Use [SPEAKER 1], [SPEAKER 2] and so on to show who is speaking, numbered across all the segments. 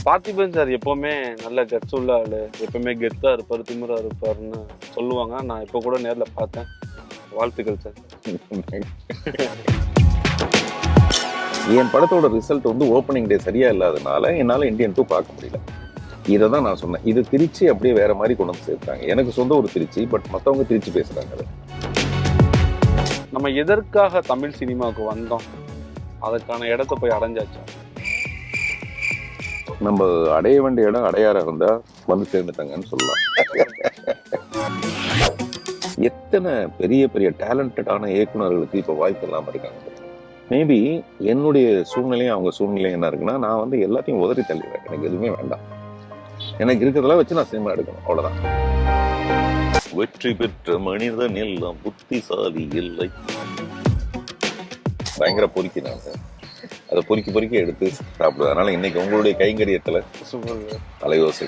[SPEAKER 1] Parthiban sir எப்பவுமே நல்ல cuts உள்ள ஆளு, எப்பவுமே கெத்தா இருப்பாரு, திமிரா இருப்பாருன்னு சொல்லுவாங்க. நான் இப்போ கூட நேர்ல பார்த்தேன். வாழ்த்துக்கள் சார்.
[SPEAKER 2] என் படத்தோட ரிசல்ட் வந்து ஓப்பனிங் டே சரியா இல்லாதனால என்னால் இந்தியன் 2 பார்க்க முடியல. இதை தான் நான் சொன்னேன். இது திருச்சி அப்படியே வேற மாதிரி கொண்டு வந்து சேர்த்தாங்க. எனக்கு சொந்த ஒரு திருச்சி, பட் மற்றவங்க திருச்சி பேசுறாங்க. அது
[SPEAKER 1] நம்ம எதற்காக தமிழ் சினிமாவுக்கு வந்தோம், அதுக்கான இடத்த போய் அடைஞ்சாச்சா?
[SPEAKER 2] நம்ம அடைய வேண்டிய இடம் அடையாற இருந்தா வந்து சேர்ந்துட்டாங்கன்னு சொல்லலாம். எத்தனை பெரிய பெரிய டேலண்டடான இயக்குநர்களுக்கு இப்போ வாய்ப்பு இல்லாமல் இருக்காங்க. மேபி என்னுடைய சூழ்நிலையும் அவங்க சூழ்நிலையும் என்ன இருக்குன்னா, நான் வந்து எல்லாத்தையும் உதறி தள்ளிடுறேன். எனக்கு எதுவுமே வேண்டாம். எனக்கு இருக்கிறதெல்லாம் வச்சு நான் சினிமா எடுக்கணும், அவ்வளவுதான். வெற்றி பெற்ற மனிதன் எல்லாம் புத்திசாலி இல்லை. பயங்கர பொறுக்கி நான் அதை பொறுக்கி எடுத்து சாப்பிடுவேன். அதனால இன்னைக்கு உங்களுடைய கைங்கரியத்துல அலையோசை.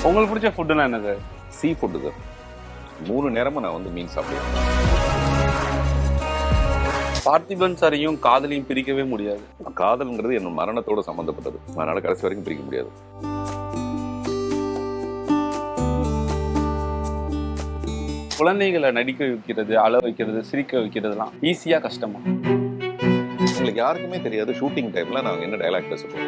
[SPEAKER 1] உங்களுக்கு பிடிச்ச ஃபுட்டுனா என்னது?
[SPEAKER 2] சீ ஃபுட்டு தான். 3 நேரமும் நான் வந்து மீன் சாப்பிடுவேன்.
[SPEAKER 1] பார்த்திபன் சாரையும் காதலையும் பிரிக்கவே முடியாது.
[SPEAKER 2] காதல்ங்கிறது என் மரணத்தோட சம்பந்தப்பட்டது. அதனால கடைசி வரைக்கும் பிரிக்க முடியாது.
[SPEAKER 1] குழந்தைகளை நடிக்க வைக்கிறது, அழ வைக்கிறது, சிரிக்க வைக்கிறதுலாம் ஈஸியா கஷ்டமா?
[SPEAKER 2] உங்களுக்கு யாருக்குமே தெரியாது ஷூட்டிங் டைம்ல நாங்க என்ன டயலாக் பேசுறோம்.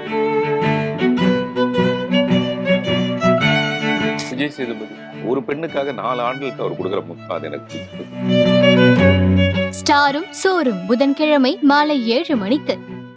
[SPEAKER 1] விஜய் சேதுபதி
[SPEAKER 2] ஒரு பெண்ணுக்காக 4 ஆண்டுகளுக்கு அவர் கொடுக்குற முத்தம் அது எனக்கு பிடிச்சது.
[SPEAKER 3] ஸ்டாரும் சோறும் புதன்கிழமை மாலை 7 மணிக்கு.